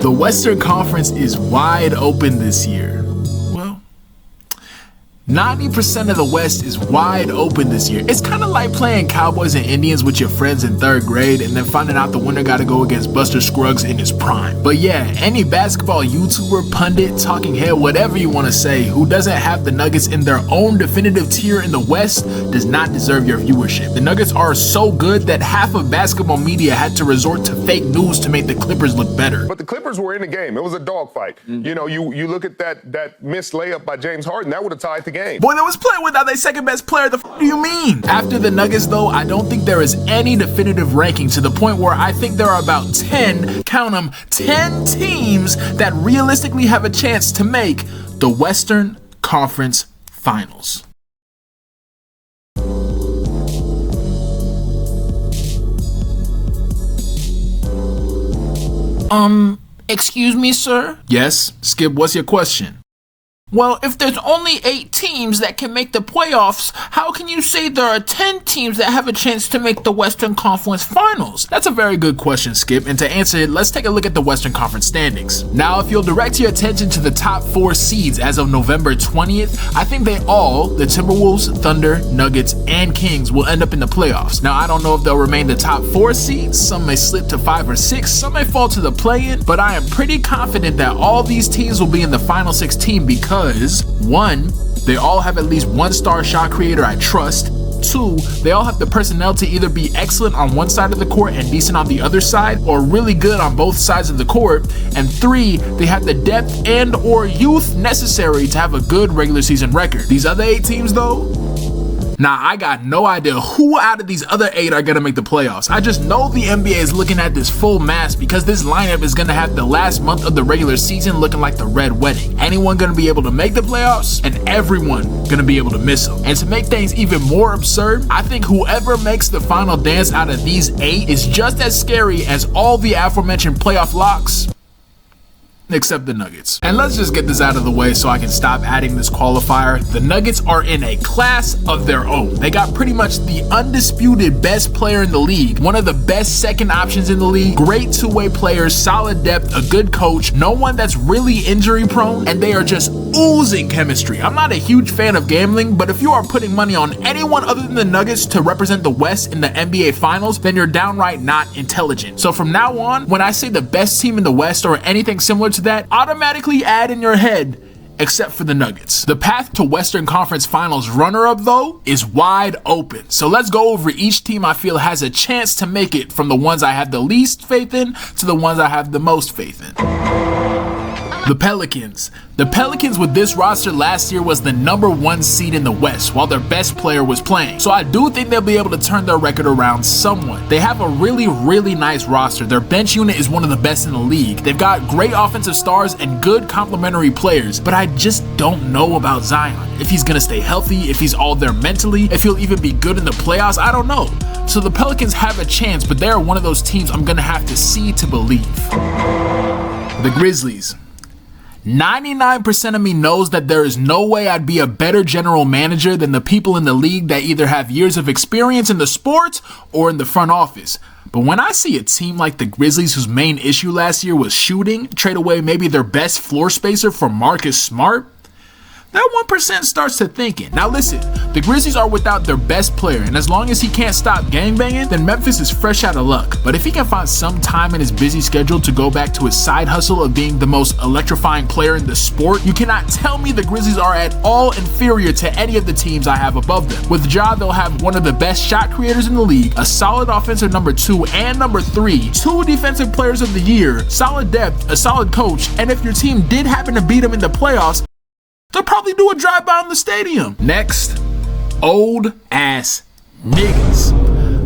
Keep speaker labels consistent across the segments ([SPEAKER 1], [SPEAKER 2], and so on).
[SPEAKER 1] The Western Conference is wide open this year. Well, 90% of the West is wide open this year. It's kind of like playing Cowboys and Indians with your friends in 3rd grade and then finding out the winner got to go against Buster Scruggs in his prime. But yeah, any basketball YouTuber, pundit, talking head, whatever you want to say, who doesn't have the Nuggets in their own definitive tier in the West does not deserve your viewership. The Nuggets are so good that half of basketball media had to resort to fake news to make the Clippers look better.
[SPEAKER 2] But the Clippers were in the game. It was a dogfight. You know, you look at that missed layup by James Harden, that would have tied the game.
[SPEAKER 1] Boy, they was playing without their second best player. The f do you mean? After the Nuggets, though, I don't think there is any definitive ranking to the point where I think there are about 10, count them, 10 teams that realistically have a chance to make the Western Conference Finals.
[SPEAKER 3] Excuse me, sir?
[SPEAKER 1] Yes, Skip, what's your question?
[SPEAKER 3] Well, if there's only 8 teams that can make the playoffs, how can you say there are 10 teams that have a chance to make the Western Conference Finals?
[SPEAKER 1] That's a very good question, Skip, and to answer it, let's take a look at the Western Conference standings. Now, if you'll direct your attention to the top 4 seeds as of November 20th, I think they all, the Timberwolves, Thunder, Nuggets, and Kings, will end up in the playoffs. Now, I don't know if they'll remain the top 4 seeds, some may slip to 5 or 6, some may fall to the play-in, but I am pretty confident that all these teams will be in the final 16 because 1, they all have at least one star shot creator I trust. 2, they all have the personnel to either be excellent on one side of the court and decent on the other side, or really good on both sides of the court. And 3, they have the depth and or youth necessary to have a good regular season record. These other 8 teams though, now, I got no idea who out of these other 8 are going to make the playoffs. I just know the NBA is looking at this full mass because this lineup is going to have the last month of the regular season looking like the Red Wedding. Anyone going to be able to make the playoffs and everyone going to be able to miss them. And to make things even more absurd, I think whoever makes the final dance out of these 8 is just as scary as all the aforementioned playoff locks, except the Nuggets. And let's just get this out of the way so I can stop adding this qualifier. The Nuggets are in a class of their own. They got pretty much the undisputed best player in the league, one of the best second options in the league, great two-way players, solid depth, a good coach, no one that's really injury prone, and they are just oozing chemistry. I'm not a huge fan of gambling, but if you are putting money on anyone other than the Nuggets to represent the West in the NBA Finals, then you're downright not intelligent. So from now on, when I say the best team in the West or anything similar to that, automatically add in your head, except for the Nuggets. The path to Western Conference Finals runner-up, though, is wide open. So let's go over each team I feel has a chance to make it, from the ones I have the least faith in to the ones I have the most faith in. The Pelicans. The Pelicans with this roster last year was the #1 seed in the West while their best player was playing. So I do think they'll be able to turn their record around somewhat. They have a really nice roster. Their bench unit is one of the best in the league. They've got great offensive stars and good complementary players, but I just don't know about Zion. If he's gonna stay healthy, if he's all there mentally, if he'll even be good in the playoffs, I don't know. So the Pelicans have a chance, but they're one of those teams I'm gonna have to see to believe. The Grizzlies. 99% of me knows that there is no way I'd be a better general manager than the people in the league that either have years of experience in the sport or in the front office. But when I see a team like the Grizzlies, whose main issue last year was shooting, trade away maybe their best floor spacer for Marcus Smart, that 1% starts to thinking. Now listen, the Grizzlies are without their best player, and as long as he can't stop gangbanging, then Memphis is fresh out of luck. But if he can find some time in his busy schedule to go back to his side hustle of being the most electrifying player in the sport, you cannot tell me the Grizzlies are at all inferior to any of the teams I have above them. With Ja, they'll have one of the best shot creators in the league, a solid offensive #2 and #3, 2 defensive players of the year, solid depth, a solid coach, and if your team did happen to beat them in the playoffs, they'll probably do a drive-by in the stadium. Next, old ass niggas.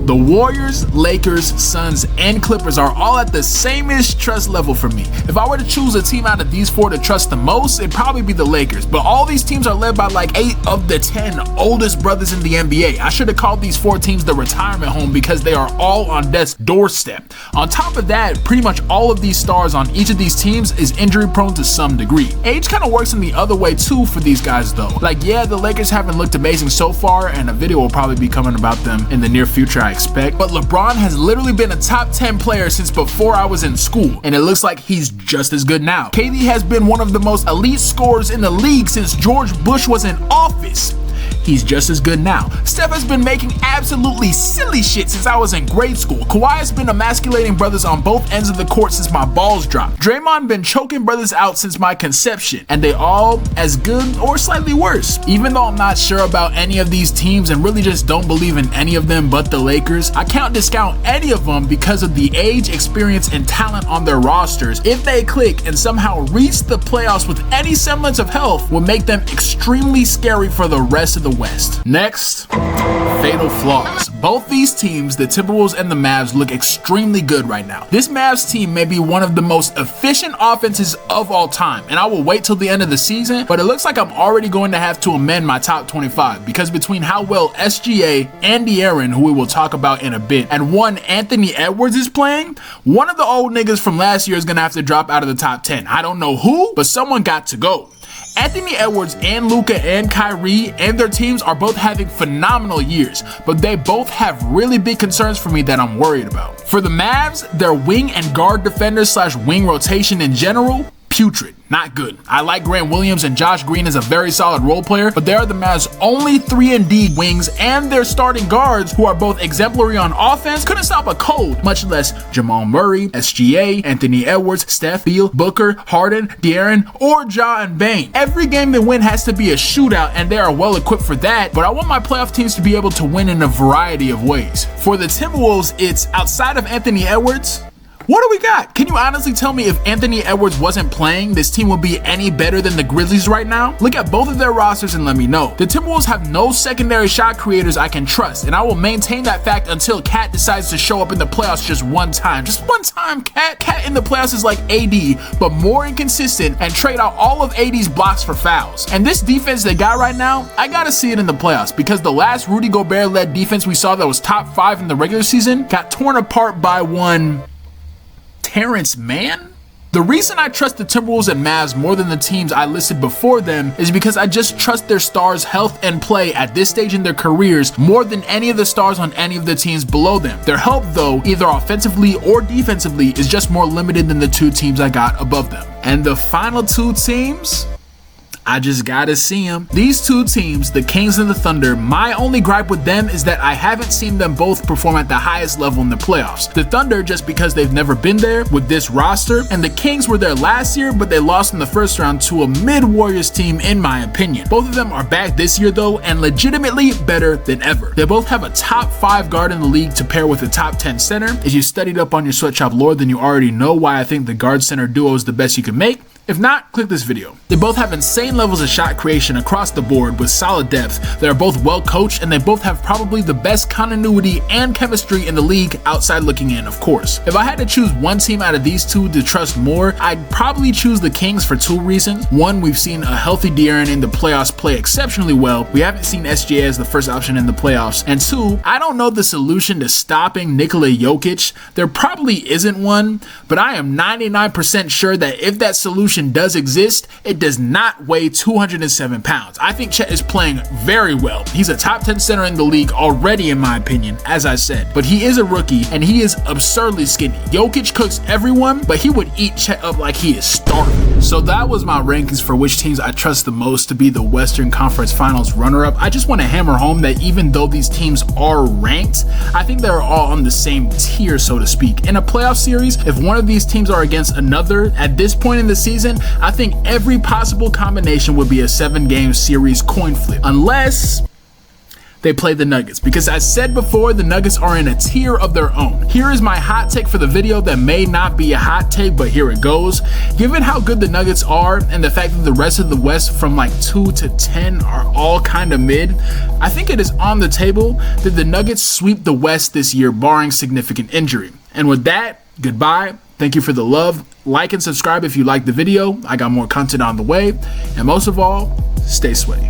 [SPEAKER 1] The Warriors, Lakers, Suns, and Clippers are all at the same-ish trust level for me. If I were to choose a team out of these 4 to trust the most, it'd probably be the Lakers. But all these teams are led by like 8 of the 10 oldest brothers in the NBA. I should have called these 4 teams the retirement home because they are all on death's doorstep. On top of that, pretty much all of these stars on each of these teams is injury prone to some degree. Age kind of works in the other way too for these guys though. Like yeah, the Lakers haven't looked amazing so far, and a video will probably be coming about them in the near future, I expect, but LeBron has literally been a top 10 player since before I was in school, and it looks like he's just as good now. KD has been one of the most elite scorers in the league since George Bush was in office. He's just as good now. Steph has been making absolutely silly shit since I was in grade school. Kawhi has been emasculating brothers on both ends of the court since my balls dropped. Draymond been choking brothers out since my conception, and they all as good or slightly worse. Even though I'm not sure about any of these teams and really just don't believe in any of them but the Lakers, I can't discount any of them because of the age, experience, and talent on their rosters. If they click and somehow reach the playoffs with any semblance of health, will make them extremely scary for the rest of the West. Next, fatal flaws. Both these teams, the Timberwolves and the Mavs, look extremely good right now. This Mavs team may be one of the most efficient offenses of all time, and I will wait till the end of the season, but it looks like I'm already going to have to amend my top 25 because between how well SGA, and De'Aaron, who we will talk about in a bit, and one Anthony Edwards is playing, one of the old niggas from last year is going to have to drop out of the top 10. I don't know who, but someone got to go. Anthony Edwards and Luka and Kyrie and their teams are both having phenomenal years, but they both have really big concerns for me that I'm worried about. For the Mavs, their wing and guard defenders slash wing rotation in general, putrid, not good. I like Grant Williams and Josh Green as a very solid role player, but they are the Mavs' only 3-and-D wings, and their starting guards, who are both exemplary on offense, couldn't stop a cold, much less Jamal Murray, SGA, Anthony Edwards, Steph, Beal, Booker, Harden, De'Aaron, or Ja and Bane. Every game they win has to be a shootout, and they are well equipped for that, but I want my playoff teams to be able to win in a variety of ways. For the Timberwolves, it's outside of Anthony Edwards, what do we got? Can you honestly tell me if Anthony Edwards wasn't playing, this team would be any better than the Grizzlies right now? Look at both of their rosters and let me know. The Timberwolves have no secondary shot creators I can trust, and I will maintain that fact until Cat decides to show up in the playoffs just one time. Just one time, Cat. Cat in the playoffs is like AD, but more inconsistent, and trade out all of AD's blocks for fouls. And this defense they got right now, I gotta see it in the playoffs, because the last Rudy Gobert-led defense we saw that was top 5 in the regular season got torn apart by one Terrence Mann? The reason I trust the Timberwolves and Mavs more than the teams I listed before them is because I just trust their stars' health and play at this stage in their careers more than any of the stars on any of the teams below them. Their help, though, either offensively or defensively, is just more limited than the two teams I got above them. And the final two teams, I just gotta see them. These two teams, the Kings and the Thunder, my only gripe with them is that I haven't seen them both perform at the highest level in the playoffs. The Thunder just because they've never been there with this roster, and the Kings were there last year, but they lost in the first round to a mid-Warriors team in my opinion. Both of them are back this year though, and legitimately better than ever. They both have a top 5 guard in the league to pair with a top 10 center. If you studied up on your sweatshop lore, then you already know why I think the guard center duo is the best you can make. If not, click this video. They both have insane levels of shot creation across the board with solid depth. They are both well coached, and they both have probably the best continuity and chemistry in the league, outside looking in, of course. If I had to choose one team out of these two to trust more, I'd probably choose the Kings for 2 reasons. One, we've seen a healthy De'Aaron in the playoffs play exceptionally well. We haven't seen SGA as the first option in the playoffs. And 2, I don't know the solution to stopping Nikola Jokic. There probably isn't one, but I am 99% sure that if that solution does exist, it does not weigh 207 pounds. I think Chet is playing very well. He's a top 10 center in the league already in my opinion, as I said, but he is a rookie and he is absurdly skinny. Jokic cooks everyone, but he would eat Chet up like he is starving. So that was my rankings for which teams I trust the most to be the Western Conference Finals runner-up. I just want to hammer home that even though these teams are ranked, I think they're all on the same tier, so to speak. In a playoff series, if one of these teams are against another at this point in the season, I think every possible combination would be a 7-game series coin flip, unless they play the Nuggets, because as said before, the Nuggets are in a tier of their own. Here is my hot take for the video that may not be a hot take, but here it goes. Given how good the Nuggets are and the fact that the rest of the West from like 2 to 10 are all kind of mid, I think it is on the table that the Nuggets sweep the West this year barring significant injury. And with that, goodbye. Thank you for the love. Like and subscribe if you liked the video. I got more content on the way. And most of all, stay sweaty.